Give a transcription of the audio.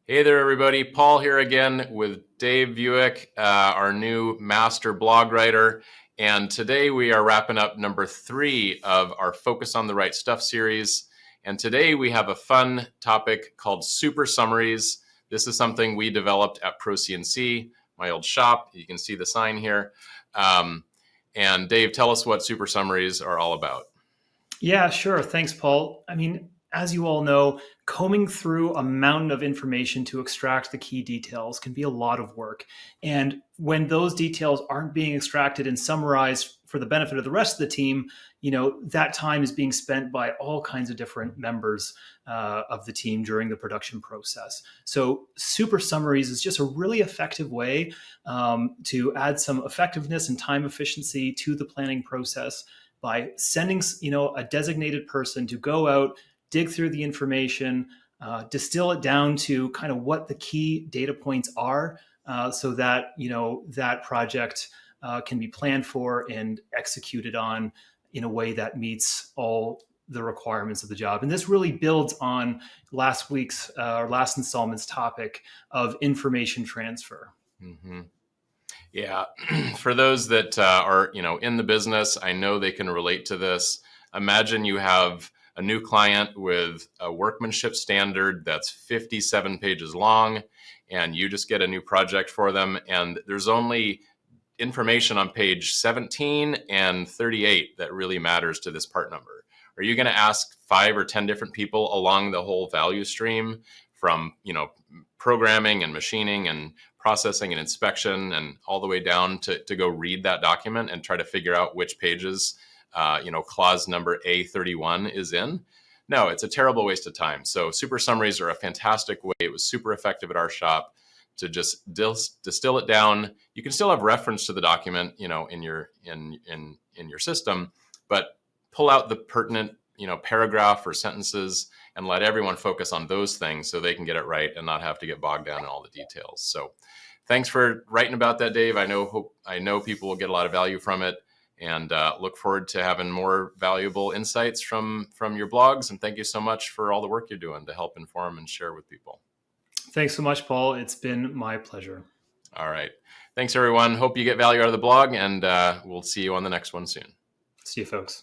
Hey there, everybody. Paul here again with Dave Buick, our new master blog writer. And today we are wrapping up number 3 of our Focus on the Right Stuff series. And today we have a fun topic called super summaries. This is something we developed at ProCNC, my old shop. You can see the sign here. And Dave, tell us what super summaries are all about. Yeah, sure. Thanks, Paul. As you all know, combing through a mountain of information to extract the key details can be a lot of work. And when those details aren't being extracted and summarized for the benefit of the rest of the team, that time is being spent by all kinds of different members of the team during the production process. So super summaries is just a really effective way to add some effectiveness and time efficiency to the planning process by sending a designated person to go out, dig through the information, distill it down to kind of what the key data points are, so that that project can be planned for and executed on in a way that meets all the requirements of the job. And this really builds on last week's last installment's topic of information transfer. Mm-hmm. Yeah, for those that are in the business, I know they can relate to this. Imagine you have a new client with a workmanship standard that's 57 pages long, and you just get a new project for them, and there's only information on page 17 and 38 that really matters to this part number. Are you going to ask 5 or 10 different people along the whole value stream from programming and machining and processing and inspection and all the way down to go read that document and try to figure out which pages clause number A31 is in? No, it's a terrible waste of time. So super summaries are a fantastic way. It was super effective at our shop to just distill it down. You can still have reference to the document, in your system, but pull out the pertinent, paragraph or sentences and let everyone focus on those things so they can get it right and not have to get bogged down in all the details. So thanks for writing about that, Dave. I know people will get a lot of value from it, and look forward to having more valuable insights from your blogs. And thank you so much for all the work you're doing to help inform and share with people. Thanks so much, Paul. It's been my pleasure. All right. Thanks, everyone. Hope you get value out of the blog, and we'll see you on the next one soon. See you, folks.